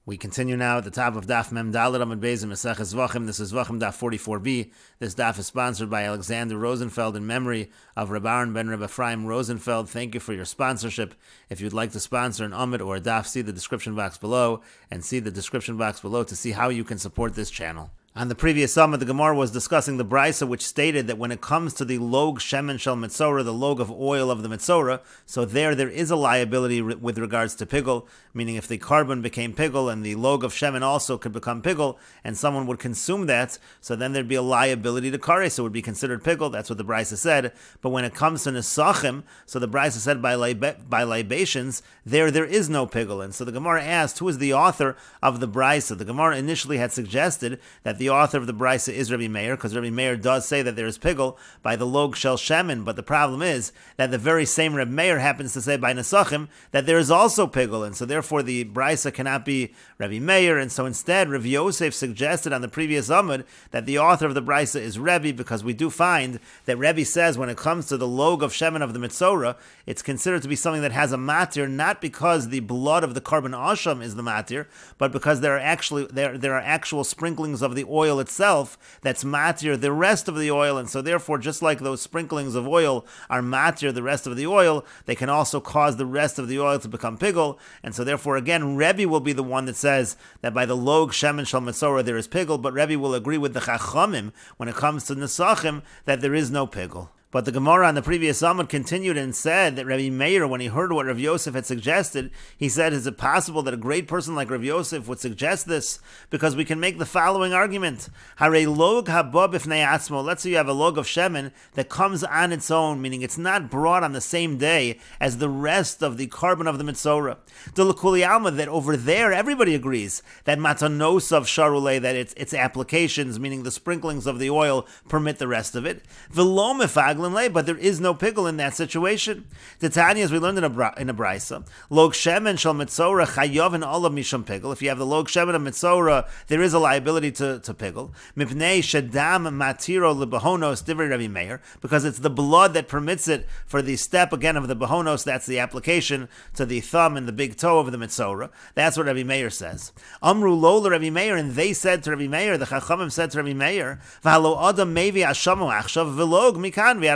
We continue now at the top of Daf Mem Dalet Amud Beis in Meseches Zevachim. This is Zevachim Daf 44b. This Daf is sponsored by Alexander Rosenfeld in memory of Reb Aaron ben Reb Ephraim Rosenfeld. Thank you for your sponsorship. If you'd like to sponsor an Amud or a Daf, see the description box below to see how you can support this channel. On the previous summit, the Gemara was discussing the Brisa, which stated that when it comes to the log shemen shel mitzora, the log of oil of the mitzora, so there is a liability with regards to pigul, meaning if the carbon became pigul and the log of shemen also could become pigul, and someone would consume that, so then there'd be a liability to kare, so it would be considered pigul. That's what the Brisa said. But when it comes to nesachim, so the Brisa said by libations, there is no pigul. And so the Gemara asked, who is the author of the Brisa? The Gemara initially had suggested that the author of the Brisa is Rabbi Meir, because Rabbi Meir does say that there is pigul by the log shel shemen, but the problem is that the very same Rabbi Meir happens to say by nesachim that there is also pigul, and so therefore the Brisa cannot be Rabbi Meir, and so instead Rav Yosef suggested on the previous Amud that the author of the Brisa is Rebbe, because we do find that Rebbe says when it comes to the log of shemen of the mitzora, it's considered to be something that has a matir, not because the blood of the carbon asham is the matir, but because there are actual sprinklings of the oil itself that's matir the rest of the oil, and so therefore just like those sprinklings of oil are matir the rest of the oil, they can also cause the rest of the oil to become pigul, and so therefore again Rebbe will be the one that says that by the log shemen shel mitzora there is pigul, but Rebbe will agree with the chachamim when it comes to nesachim that there is no pigul. But the Gemara on the previous Amud continued and said that Rabbi Meir, when he heard what Rav Yosef had suggested, he said, is it possible that a great person like Rav Yosef would suggest this? Because we can make the following argument. Hare log haba b'fnei atzmo. Let's say you have a log of shemen that comes on its own, meaning it's not brought on the same day as the rest of the carbon of the mitzora. Delakuli alma, that over there everybody agrees that matanos of sharulei, that its applications, meaning the sprinklings of the oil, permit the rest of it. V'lo mefag, but there is no pigul in that situation. Titania, as we learned in a brisa, log shemen shel mitzora chayav and olav misham pigul. If you have the log shemen of mitzora, there is a liability to pigul. Mipnei shedam matiro lebahonos divrei Rabbi Meir, because it's the blood that permits it for the step again of the bahonos. That's the application to the thumb and the big toe of the mitzora. That's what Rabbi Meir says. Amru lo Rabbi Meir, and they said to Rabbi Meir, the chachamim said to Rabbi Meir, v'halo adam mevi ashamu achshav v'log mikan.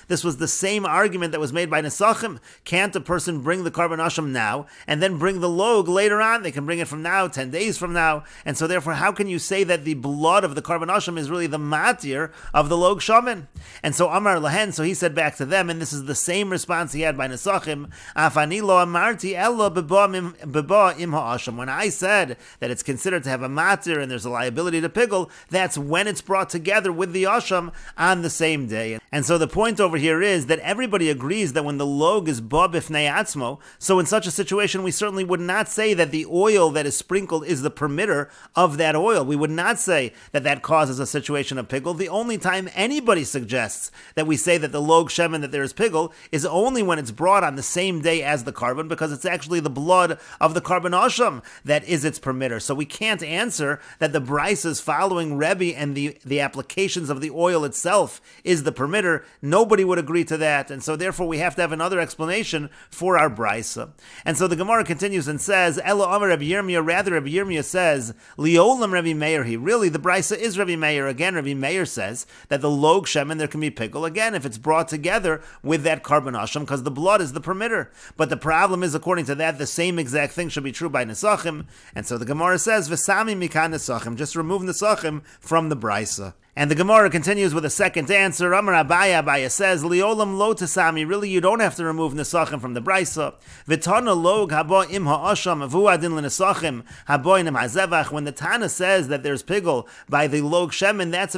This was the same argument that was made by Nesachim. Can't a person bring the carbon asham now and then bring the log later on? They can bring it from now, 10 days from now. And so therefore, how can you say that the blood of the carbon asham is really the matir of the log shaman? And so Amar Lahen, so he said back to them, and this is the same response he had by Nesachim, Afani lo amarti ella beba im ha'asham. When I said that it's considered to have a matir and there's a liability to pigul, that's when it's brought together with the asham on the same day. And so the point over here is that everybody agrees that when the log is ba b'fnei atzmo, so in such a situation we certainly would not say that the oil that is sprinkled is the permitter of that oil. We would not say that that causes a situation of pigul. The only time anybody suggests that we say that the log shemen, that there is pigul, is only when it's brought on the same day as the carbon, because it's actually the blood of the carbon asham that is its permitter. So we can't answer that the Brisa is following Rebbe and the applications of the oil itself is the permitter. Nobody would agree to that, and so therefore we have to have another explanation for our Brisa. And so the Gemara continues and says, Elo Amar Rabbi Yirmiyah, rather Rabbi Yirmiyah says, Liolam Rabbi Meir, really the Brisa is Rabbi Meir. Again, Rabbi Meir says that the log shemen, there can be pigul, again, if it's brought together with that carbon asham, because the blood is the permitter. But the problem is, according to that, the same exact thing should be true by Nesachim, and so the Gemara says, V'sami mikan Nesachim, just remove Nesachim from the Brisa. And the Gemara continues with a second answer. Amar Abaya says, Liolam lo tesami, really you don't have to remove Nesachim from the Brisa. V'tana log haba im ha'asham v'hu adin l'nesachim haba im ha'zevach. When the Tana says that there's pigul by the log shemen, that's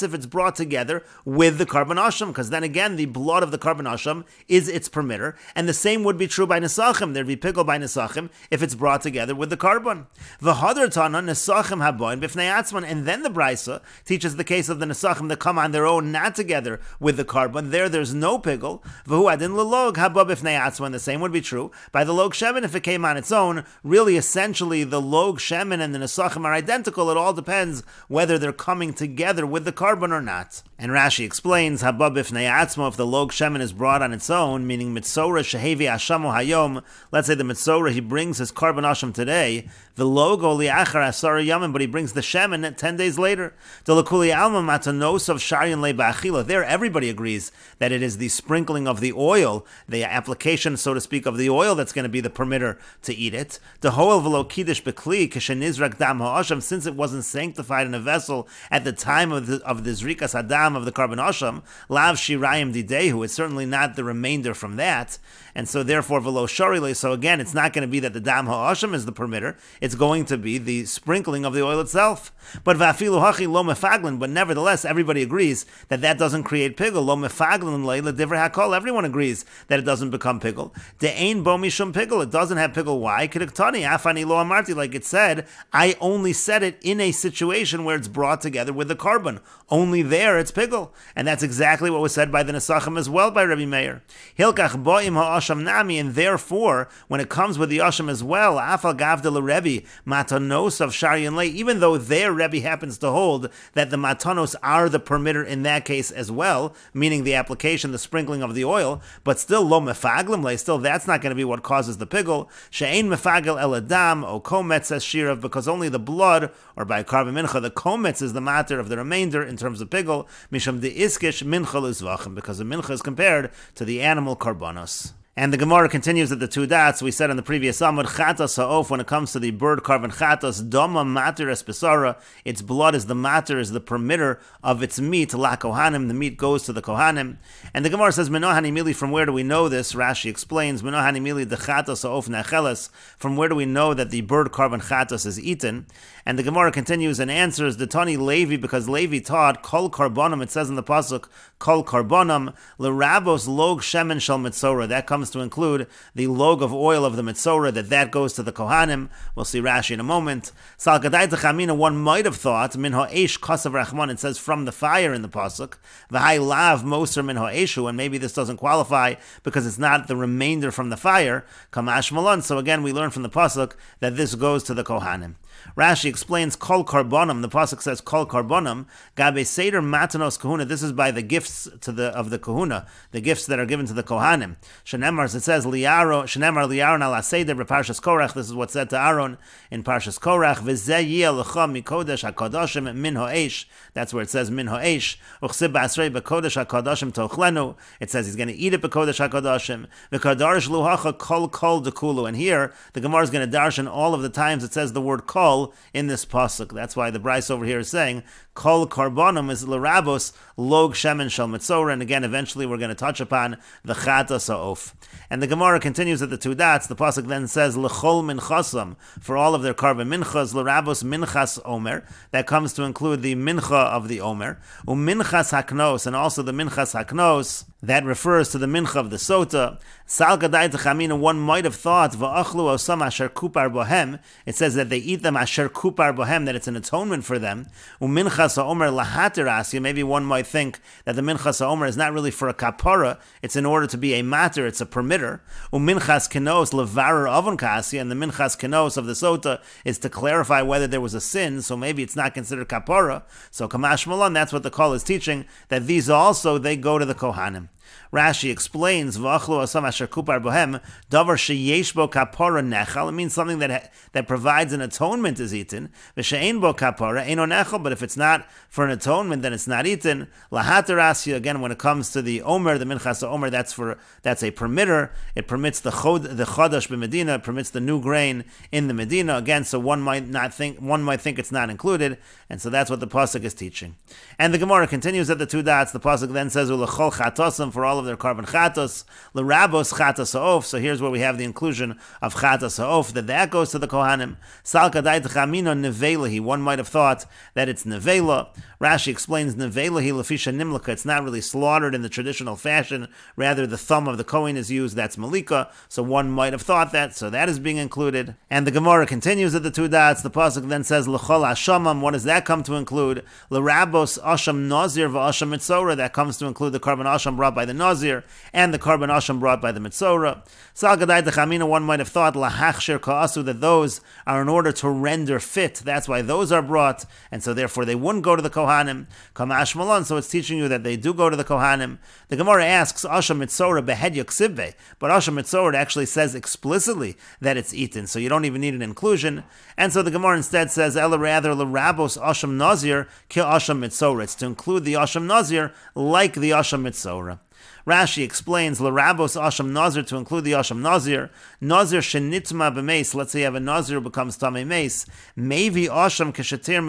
if it's brought together with the carbon asham, because then again the blood of the carbon asham is its permitter, and the same would be true by Nesachim. There'd be pigul by Nesachim if it's brought together with the carbon. V'hadar Tana nesachim haba b'fnei atzman, and then the Brisa teaches the case of the Nesachim that come on their own, not together with the carbon. There's no pigul. V'hu adin l'log haba b'fnei atzma, and the same would be true by the log shemen if it came on its own. Really, essentially, the log shemen and the Nesachim are identical. It all depends whether they're coming together with the carbon or not. And Rashi explains, haba b'fnei atzma, if the log shemen is brought on its own, meaning mitzora shehevi ashamo hayom, let's say the mitzora, he brings his carbon asham today, the logo liachar asara yamin, but he brings the shemen 10 days later. Delakuli alma matanos of sharian le ba'achila. There, everybody agrees that it is the sprinkling of the oil, the application, so to speak, of the oil that's going to be the permitter to eat it. Dehoel v'lo kiddush bekli kishenizrak dam ha'asham, since it wasn't sanctified in a vessel at the time of the zrikas hadam of the carbon asham, lav shirayim didehu. It's certainly not the remainder from that, and so therefore v'lo sharile. So again, it's not going to be that the dam ha'asham is the permitter. It's going to be the sprinkling of the oil itself. But vafilu hachi lo mefaglin. But nevertheless, everybody agrees that that doesn't create pigul. Lo mefaglin leila divrei hakol. Everyone agrees that it doesn't become pigul. De'ein bo mishum pigul. It doesn't have pigul. Why? Kidiktani afani lo amarti. Like it said, I only said it in a situation where it's brought together with the carbon. Only there it's pigul. And that's exactly what was said by the Nesachim as well by Rabbi Meir. Hilkach bo'im ha'asham nami. And therefore, when it comes with the asham as well, afal gavda l'Rebbe matanos of sharian lei, even though their Rebbe happens to hold that the matanos are the permitter in that case as well, meaning the application, the sprinkling of the oil, but still lo mefaglim lei, still that's not going to be what causes the pigul. She'ein mefagel el adam o kometz as shirav, because only the blood, or by carbon mincha, the kometz is the matter of the remainder in terms of pigul, misham de iskish mincha l'zvachim, because the mincha is compared to the animal karbanos. And the Gemara continues at the two dots. We said in the previous Amud, chatas ha'of, when it comes to the bird carbon chatas, doma mater es besara, its blood is the mater, is the permitter of its meat, la kohanim, the meat goes to the kohanim. And the Gemara says, Mino hanimili, from where do we know this? Rashi explains, Mino hanimili de chatas ha'of necheles, from where do we know that the bird carbon chatas is eaten? And the Gemara continues and answers, the Tani Levi, because Levi taught, kol karbonim, it says in the pasuk, kol karbonim, lerabos log shemen shel mitzora, that comes to include the log of oil of the mitzora, that goes to the kohanim. We'll see Rashi in a moment. Sal gadai techamina, one might have thought, min ha'esh kasav rachman, it says from the fire in the pasuk, v'hai lav moser min ha'eshu, and maybe this doesn't qualify because it's not the remainder from the fire, kamash malon. So again, we learn from the pasuk that this goes to the kohanim. Rashi explains kol karbonim. The pasuk says kol karbonim gabe seder matanos kahuna. This is by the gifts of the kahuna, the gifts that are given to the kohanim. Shenemar, it says liaro shenemar liaron ala seder b'parshas korach. This is what's said to Aaron in Parshas Korach. V'zeh yeh lecha mikodesh hakadoshim min ha'esh. That's where it says min ha'esh. Uchsib ba'asrei b'kodesh hakadoshim tochlenu. It says he's going to eat it b'kodesh hakadoshim. V'kadarish luhacha kol dekulu. And here the Gemara is going to darshan all of the times it says the word kol in this pasuk. That's why the Bryce over here is saying kol karbonim is l'rabos log shemen shel mitzora. And again, eventually we're going to touch upon the chatas ha'of. And the Gemara continues at the two dots. The pasuk then says l'chol minchasam, for all of their carbon minchas, l'rabos minchas omer. That comes to include the mincha of the omer, uminchas haknos, and also the minchas haknos. That refers to the mincha of the sota. Sal gadai techamina, one might have thought va'achlu osam asher kupar bohem. It says that they eat them asher kupar bohem, that it's an atonement for them. Uminchas ha'omer lahatir asya. Maybe one might think that the minchas ha'omer is not really for a kapara. It's in order to be a matter. It's a permitter. Uminchas kenos levarer avon kasya, and the minchas kenos of the sota is to clarify whether there was a sin. So maybe it's not considered kapara. So kamash malon, that's what the call is teaching, that these also they go to the kohanim. Rashi explains, "V'achlu asam asher kupar bohem davar sheyesh bo kapara nechal." It means something that provides an atonement is eaten. V'she'ein bo kapara eino nechal. But if it's not for an atonement, then it's not eaten. Lahater asya, again, when it comes to the omer, the minchas omer, that's a permitter. It permits the chodash b'medina. It permits the new grain in the Medina. Again, so one might think it's not included, and so that's what the pasuk is teaching. And the Gemara continues at the two dots. The pasuk then says, "Ulechol chatosim," for all of their carbon chatos, l'rabos chatos ha'of. So here's where we have the inclusion of chatos ha'of, that goes to the Kohanim. Sal kadai t'chamino nevelahi. One might have thought that it's nevela. Rashi explains nevelahi lefisha nimlaka. It's not really slaughtered in the traditional fashion. Rather, the thumb of the Kohen is used. That's malika. So one might have thought that. So that is being included. And the Gemara continues at the two dots. The pasuk then says l'chol hashamam. What does that come to include? L'rabos asham nazir v'asham mitzora. That comes to include the carbon asham brought by the nazir and the carbon asham brought by the mitzora. Sal gadai dechamina. One might have thought lahachshir ka'asu, that those are in order to render fit. That's why those are brought, and so therefore they wouldn't go to the Kohanim. Kamash malon. So it's teaching you that they do go to the Kohanim. The Gemara asks asham mitzora behed yoksibbe, but asham mitzora actually says explicitly that it's eaten, so you don't even need an inclusion. And so the Gemara instead says ela rather l'rabos asham nazir ki asham mitzora. It's to include the asham nazir like the asham mitzora. Rashi explains l'rabos asham nazir, to include the asham nazir. Nazir shenitma b'meis. Let's say you have a nazir who becomes tamei meis. Maybe asham keshatir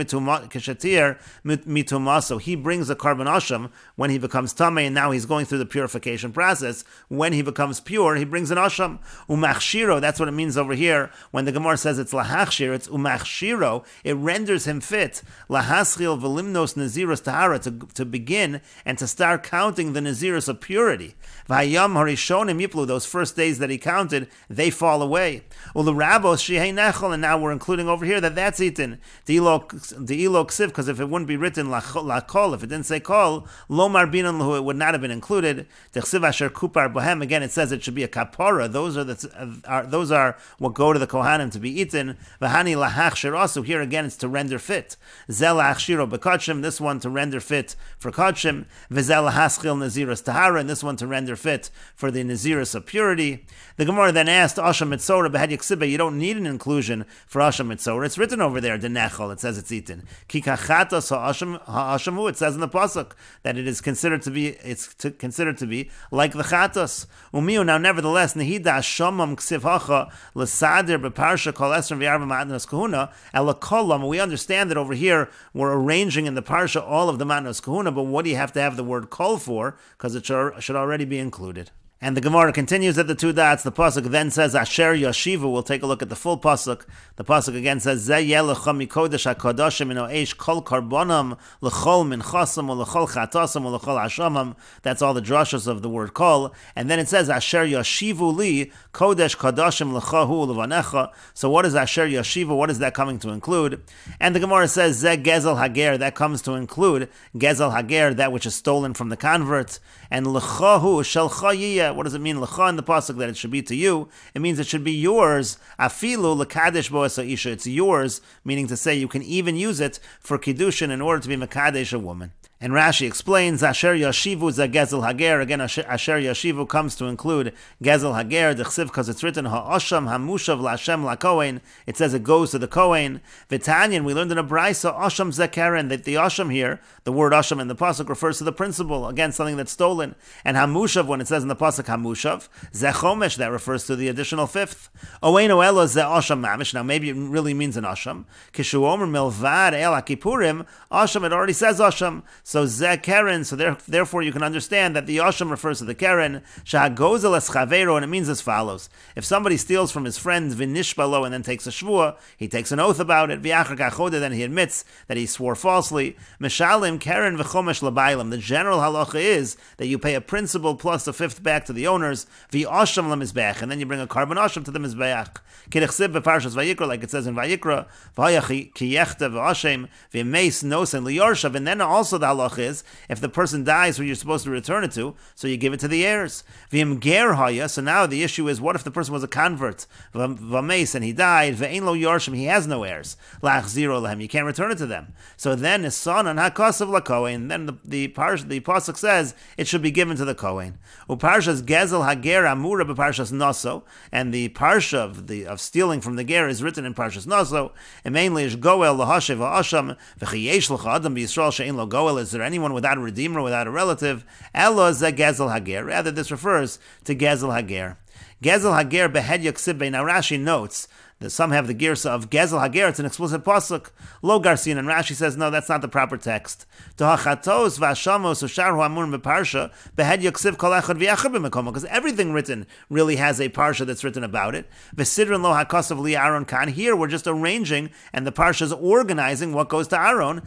mituma. So he brings a carbon asham when he becomes tamei, and now he's going through the purification process. When he becomes pure, he brings an asham. Umachshiro. That's what it means over here when the Gemara says it's lahachshir. It's umachshiro. It renders him fit. Lahaschil v'limnos naziros tahara, to begin and to start counting the naziros of purity. Vayam harishonim yiplu, those first days that he counted, they fall away. Ulerabos shehei nechol, and now we're including over here that that's eaten. De'ilo ksiv, because if it wouldn't be written lakol, if it didn't say kol, lo marbinan lahu, it would not have been included. Techsiv asher kupar bohem, again it says it should be a kapara. Those are what go to the Kohanim to be eaten. Vahani lahach shirasu, here again it's to render fit. Zel achshiro bekachim, this one to render fit for kachim. V'zel haschil naziras tahara, and this one to render fit for the naziris of purity. The Gemara then asked asham mitzora behed yiksibe. You don't need an inclusion for asham mitzora. It's written over there, denechol. It says it's eaten. Ki kachatos ha'ashamu. It says in the pasuk that it is considered to be. It's considered to be like the chatos. Umiu. Now, nevertheless, nehida shamam ksiv hacha l'sadir beparsha kol esrim v'arba matnos kahuna elakolam. We understand that over here we're arranging in the parsha all of the matnos kahuna, but what do you have to have the word kol for? Because it should already be included. And the Gemara continues at the two dots. The pasuk then says Asher Yashivu. We'll take a look at the full pasuk. The pasuk again says Zeh yelecha mikodesh hakodashim ino eish kol karbonam lechol minchasam ulechol chatasam ulechol hashamam. That's all the drashas of the word kol. And then it says Asher Yashivu li kodesh kadashim lechahu levanecha. So what is Asher Yashivu? What is that coming to include? And the Gemara says Zeh gezel hager. That comes to include gezel hager, that which is stolen from the convert. And lechahu shel chayiyah. What does it mean, lecha, in the pasuk, that it should be to you? It means it should be yours. Afilu lekadesh bo esa isha. It's yours, meaning to say you can even use it for kiddushin in order to be mekadesh a woman. And Rashi explains, Asher Yashivu za Gezel Hager. Again, Asher Yashivu comes to include Gezel Hager, Dechsiv, because it's written, Ha'asham Hamushav La'Shem La'Kohen. It says it goes to the Kohen. V'tanyan, we learned in a Braisa, Asham Zekeren, that the Asham here, the word Asham in the Pasuk refers to the principle, again, something that's stolen. And Hamushav, when it says in the Pasuk Hamushav, Zechomesh, that refers to the additional fifth. Oeino Elo Ze Asham Mamish. Now, maybe it really means an Asham. Kishu Omer Milvad El HaKippurim, Asham, it already says Asham. So Zeh Keren, so therefore you can understand that the Asham refers to the Keren, Shahagozel es Chavero, and it means as follows. If somebody steals from his friend, Vinishbalo, and then takes a Shvua, he takes an oath about it, V'achar Kachode, then he admits that he swore falsely, Meshalim Keren V'chomesh L'Bailam. The general halacha is that you pay a principal plus a fifth back to the owners, V'asham L'Mizbeach, and then you bring a carbon Asham to the Mizbeach. K'dechsib B'parshas Vayikra, like it says in Vayikra, V'haya Kiyechta V'ashem, V'meis Nosen L'Yorshav, and then also the halach is, if the person dies who you're supposed to return it to, so you give it to the heirs. V'im ger haya, so now the issue is, what if the person was a convert, v'meis, and he died, v'ein lo yorshim, he has no heirs, lach zero lahem, you can't return it to them. So then his son and hakasav lakohen, then the pasuk says it should be given to the kohen. Uparshas gezel hager amura b'parshas naso, and the parsha of stealing from the ger is written in parshas naso, and mainly is goel lahashev ha'asham, v'chiyesh l'cha adam b'yisrael she'ein lo goel. Is there anyone without a redeemer, without a relative? Elo ze gezel hager. Rather, this refers to gezel hager. Gezel hager behed yaksib. Now Rashi notes Some have the girsa of Gezel Hager, it's an explicit pasuk. Lo Garsin, and Rashi says, no, that's not the proper text. Because everything written really has a parsha that's written about it. Here we're just arranging, and the parsha is organizing what goes to Aaron.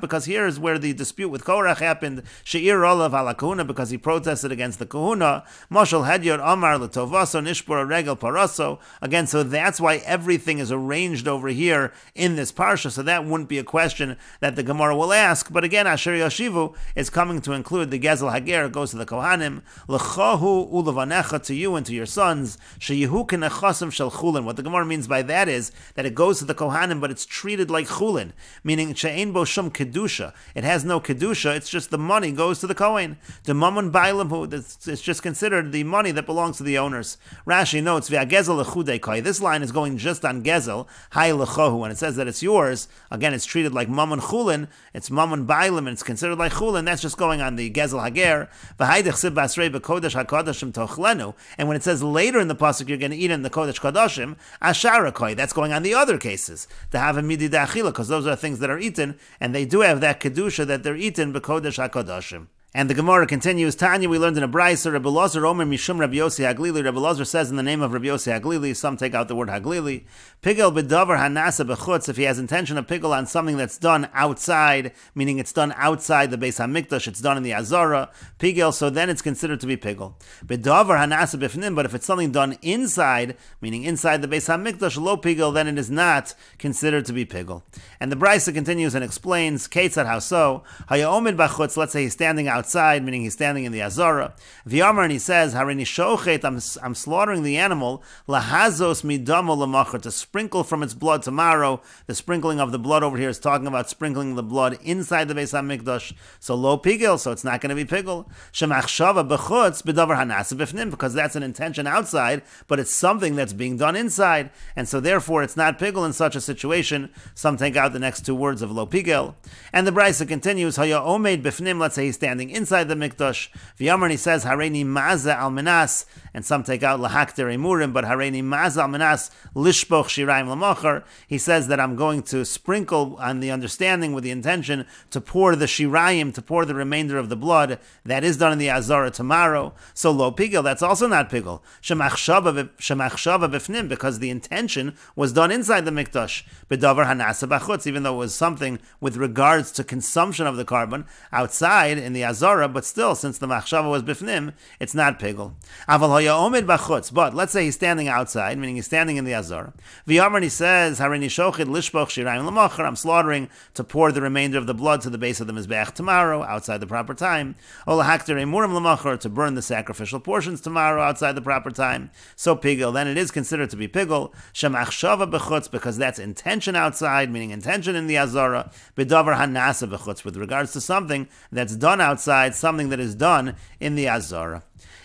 Because here is where the dispute with Korach happened. She'ir olav ala kahuna, because he protested against the kahuna. Moshel hedyot amar letovaso nishbor regel paraso. Again, so that's why everything is arranged over here in this parsha. So that wouldn't be a question that the Gemara will ask. But again, Asher Yashivu is coming to include the Gezel Hager. It goes to the Kohanim. L'chahu ulevanecha, to you and to your sons. Sheyehu kenechasim shel chulin. What the Gemara means by that is that it goes to the Kohanim, but it's treated like chulin, meaning she'ein bo shum kedusha. It has no kedusha. It's just the money goes to the Kohen. The mammon bailam, it's just considered the money that belongs to the owners. Rashi notes v'agezel lechudei koi. This line is going just on gezel. Hay lechohu. When it says that it's yours, again, it's treated like mammon chulin. It's mammon bailam, and it's considered like chulin. That's just going on the gezel hager. V'haydech sib basrei b'kodesh hakodashim tochlenu. And when it says later in the pasuk you're going to eat in the kodesh kodashim, ashara koi. That's going on the other cases. To have a midi da'achila, because those are things that are eaten, and they do have that kedusha that they're eaten b'kodesh hakodashim. And the Gemara continues, Tanya, we learned in a Brayser, Rebbe Lozer Omer Mishum Rabbi Yossi Haglili. Rebbe Lozer says in the name of Rabbi Yossi Haglili, some take out the word Haglili, Pigel bedavar hanasa bechutz, if he has intention of pigel on something that's done outside, meaning it's done outside the Beis HaMikdash, it's done in the Azara, pigel, so then it's considered to be pigel. Bedavar hanasa bifnim, but if it's something done inside, meaning inside the Beis HaMikdash, lo pigel, then it is not considered to be pigel. And the Brayser continues and explains, Ketzad, how so? Haya omid bachutz, let's say he's standing outside, meaning he's standing in the Azara. V'yamar, and he says, Harini shochet, I'm slaughtering the animal, lahazos midamo lamachar, to sprinkle from its blood tomorrow. The sprinkling of the blood over here is talking about sprinkling the blood inside the Beis HaMikdash. So lo pigel, so it's not going to be pigel. Shemachshava b'chutz b'davar hanasa b'fnim, because that's an intention outside, but it's something that's being done inside, and so therefore it's not pigel in such a situation. Some take out the next two words of lo pigel. And the Brayser continues, Haya omeid b'fnim, let's say he's standing inside the Mikdash. V'yamar, and he says, Hareini maza al menas, and some take out lahakter emurim, but Hareini maza al menas lishboch shiraim lamachar. He says that I'm going to sprinkle on the understanding with the intention to pour the shiraim, to pour the remainder of the blood. That is done in the Azara tomorrow. So lo pigel, that's also not pigel. Shemachshava b'fnim, because the intention was done inside the Mikdash. B'davar hanasa b'chutz, even though it was something with regards to consumption of the carbon outside in the Azara, but still, since the machshava was b'fnim, it's not pigel. Aval hoya omid b'chutz, but let's say he's standing outside, meaning he's standing in the Azara. V'yamar, he says, Harini shochid lishboch shirayim lamachar, I'm slaughtering to pour the remainder of the blood to the base of the Mizbeach tomorrow, outside the proper time. O lahakter emurim lamachar, to burn the sacrificial portions tomorrow, outside the proper time. So pigel, then it is considered to be pigel. Shemachshava b'chutz, because that's intention outside, meaning intention in the Azara. B'davar hanasa b'chutz, with regards to something that's done outside, something that is done in the Azara.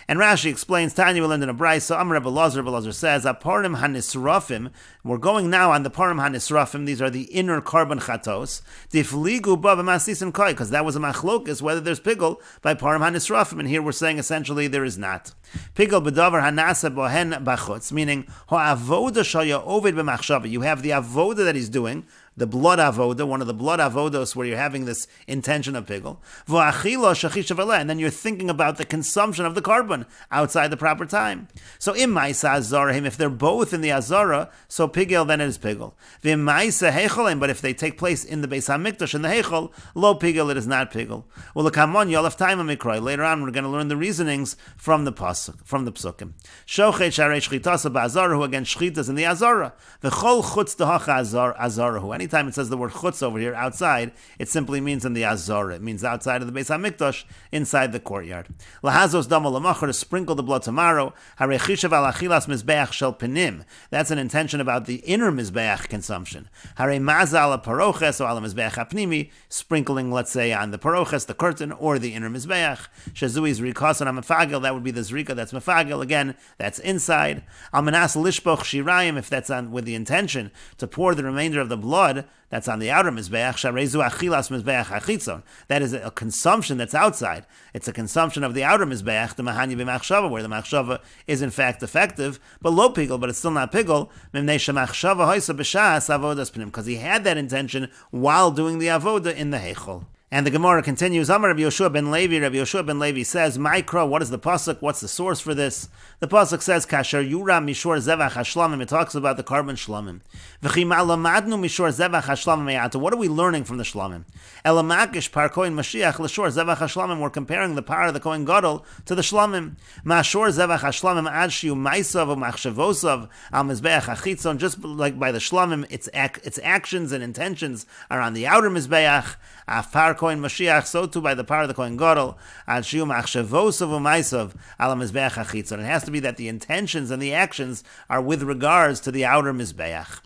And Rashi explains, Tanya, we learned in a Brayser, so Amr Rebbe Lozer says, Aparim hanisrafim, we're going now on the Parim hanisrafim, these are the inner carbon chatos, difligu ba b'masisin koi, because that was a machlokis, whether there's pigel by Parim hanisrafim, and here we're saying essentially there is not. Pigel b'davar hanasa bohen b'chutz, meaning, ha'avoda shaya ovid b'machshava, you have the avoda that he's doing, the blood avoda, one of the blood avodos where you're having this intention of pigel. And then you're thinking about the consumption of the carbon outside the proper time. So immaisa azarahim, if they're both in the azara, so pigel, then it is pigel. V'immaisa hecholim, but if they take place in the Beis HaMikdash, in the hechol, lo pigel, it is not pigel. Well, yolaf time mikroy. Later on, we're going to learn the reasonings from the pasuk, from the psukim. Shochet sharei shchitasa ba'azarahu, again shchitas in the azara. V'chol chutz dehacha azarahu. Anytime it says the word chutz over here, outside, it simply means in the Azara. It means outside of the Beis HaMikdash, inside the courtyard. Lahazos damo lamachar, to sprinkle the blood tomorrow. Harechishav al achilas mizbeach shel penim. That's an intention about the inner mizbeach consumption. Hare maza ala paroches, or ala mizbeach apnimi, sprinkling, let's say, on the paroches, the curtain, or the inner mizbeach. Shazui is rikasan amafagel, that would be the zrika, that's mafagel, again, that's inside. Al manas lishboch shirayim, if that's on with the intention to pour the remainder of the blood blood that's on the outer mizbeach, sharezu achilas mizbeach achitzon. That is a consumption that's outside. It's a consumption of the outer mizbeach, the mahani b'machshava, where the machshava is in fact effective, but lo pigul, but it's still not pigul, mimnei shemachshava hoisa b'shas avodas pnim, because he had that intention while doing the avoda in the heichol. And the Gemara continues, Amar Rabbi Yoshua ben Levi, Rabbi Yoshua ben Levi says, Mikra, what is the pasuk? What's the source for this? The pasuk says, Kasher Yuram Mishor Zevach HaShlamim. It talks about the carbon shlamim. V'chim alamadnu Mishor Zevach HaShlamim me'ata. What are we learning from the shlamim? Elamakish par Kohen Mashiach l'shor Zevach HaShlamim. We're comparing the power of the Kohen Gadol to the shlamim. Ma'ashor Zevach HaShlamim ad shiu maisav u'machshavosav al mizbeach hachitzon. Just like by the shlamim, its actions and intentions are on the outer mizbeach. Afar Kohen Mashiach, so too by the power of the Kohen Gadol, al shiu machshavosav u'maisav al mizbeach hachitzon. It has to be that the intentions and the actions are with regards to the outer mizbeach.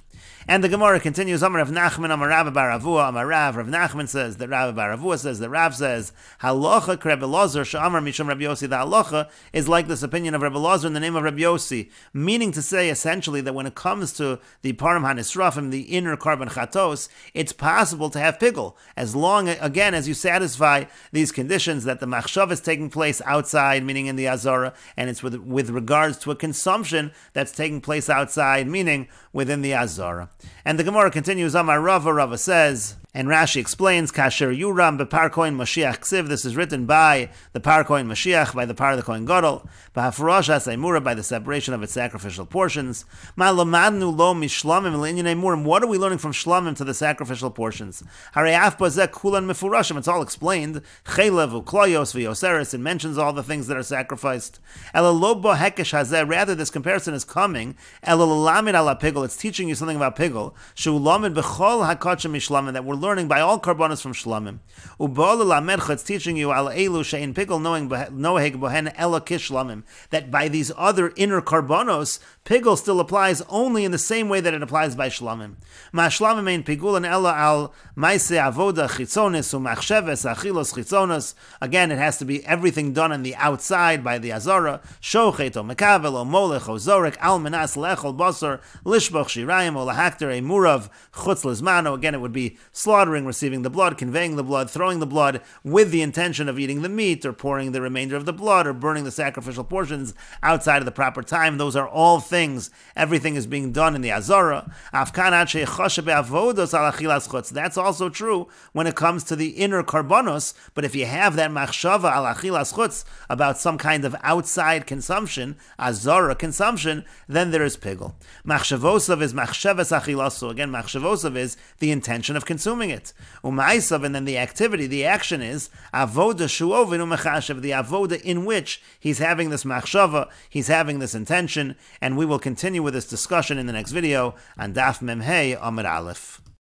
And the Gemara continues, Amar Rav Nachman, Amar Rav bar Avua, Amar Rav Nachman says, that Rav bar Avua says, that Rav says, Halacha Rebbe Elazar, Sha'amar Mishum Rabbi Yossi, the halacha is like this opinion of Rebbe Elazar in the name of Rabbi Yossi, meaning to say essentially that when it comes to the Parim HaNisrafim, the inner carbon chatos, it's possible to have pigul, as long, again, as you satisfy these conditions that the machshav is taking place outside, meaning in the Azara, and it's with regards to a consumption that's taking place outside, meaning within the Azara. And the Gemara continues, Amar Rava says, and Rashi explains, Kasher Yuram bepar Kohen Mashiach ksiv. This is written by the par Kohen Mashiach, by the par of the Kohen Gadol, b'hafroshas emura, by the separation of its sacrificial portions. Ma'lamadnu lo mishlamim l'inyanei murim. What are we learning from shlamim to the sacrificial portions? Harei af bazeh kulan mefurashim. It's all explained. Chelev ukloyos v'yoseres. It mentions all the things that are sacrificed. Ela lo bo hekesh hazeh. Rather, this comparison is coming. Ela l'lamid ala pigul. It's teaching you something about pigul. Shu lamid b'chol hakotcha mishlamim, that we're learning by all karbonos from shlamim. Ubol lamedcha, it's teaching you al elu shein pigul, knowing noheg bohen ela kishlamim, that by these other inner karbonos, pigul still applies only in the same way that it applies by shlamim. Ma shlamim ein pigul and ela al maise avoda chitzonis umachsheves achilos chitzonos. Again, it has to be everything done on the outside by the azara. Shochet o mekavel o molech o zorek al menas lechol basar lishboch shirayim o lahakter a murav chutz lizmano. Again, it would be slaughtering, receiving the blood, conveying the blood, throwing the blood with the intention of eating the meat or pouring the remainder of the blood or burning the sacrificial portions outside of the proper time. Those are all things. Everything is being done in the Azara. That's also true when it comes to the inner karbonos, but if you have that machshava al achilas chutz about some kind of outside consumption, Azara consumption, then there is pigul. Machshavosav is machshavas achilaso. Again, machshavosav is the intention of consuming it. Umaisav, and then the activity, the action is avoda shuovin umechashav, the avoda in which he's having this machshava, he's having this intention, and we will continue with this discussion in the next video on Daf Memhei Amud Aleph.